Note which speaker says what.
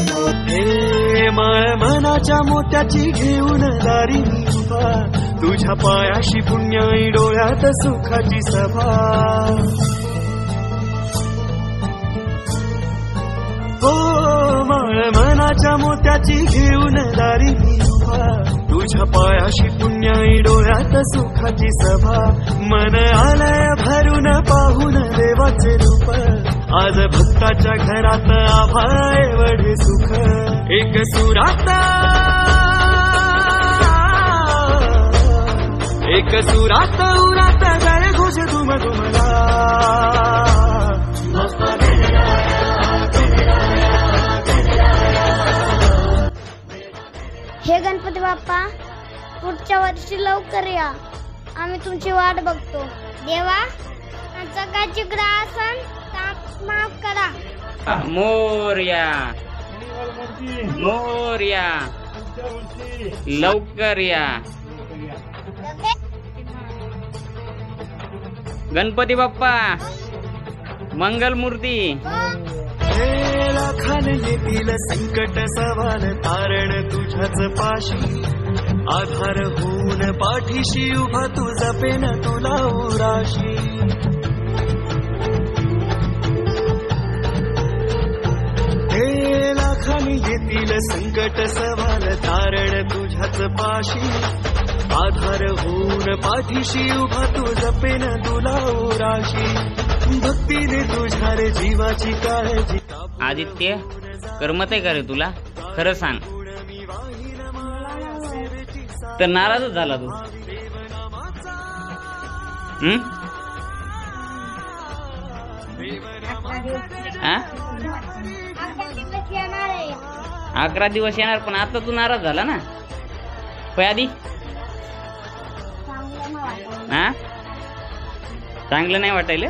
Speaker 1: हे माळ मनाच्या मोत्याची घेऊन दारी मी उभा, तुझ्या पायाशी पुण्याई डोळ्यात सुखाची सभा. हो माळ मनाच्या मोत्याची घेऊन दारी मी उभा, तुझ्या पायाशी पुण्याई डोळ्यात सुखाची सभा. मन आलय भरून पाहून देवाचे रूप, आज भक्ताच्या घरात आभाळ एवढे सुख. एक सुरात उरात जय घोष तुम तुमला.
Speaker 2: हे गणपती बाप्पा, पुढच्या वर्षी लवकर या, आम्ही तुमची वाट बघतो. देवा, जगाची ग्रासन माफ करा.
Speaker 3: मोरया मोरया, लवकर या. गणपती बाप्पा, मंगलमूर्ती.
Speaker 1: लाखान येतील संकट सवाल तारण तुझ्याच पाशी, आधार होऊन पाठीशी उभा तू जपेन तुला उराशी. हे लाखान येतील संकट सवाल तारण तुझ्याच पाशी, आधार होऊन पाठीशी उभा तू जपेन तुला उराशी. भक्तीने तुझ्या रे जीवाची काळजी.
Speaker 3: आदित्य, करमत आहे का रे तुला? खरं सांग. तर नाराजच झाला तू. हा? 11 दिवस येणार, पण आता तू नाराज झाला ना. आधी हा, चांगलं नाही वाटायला.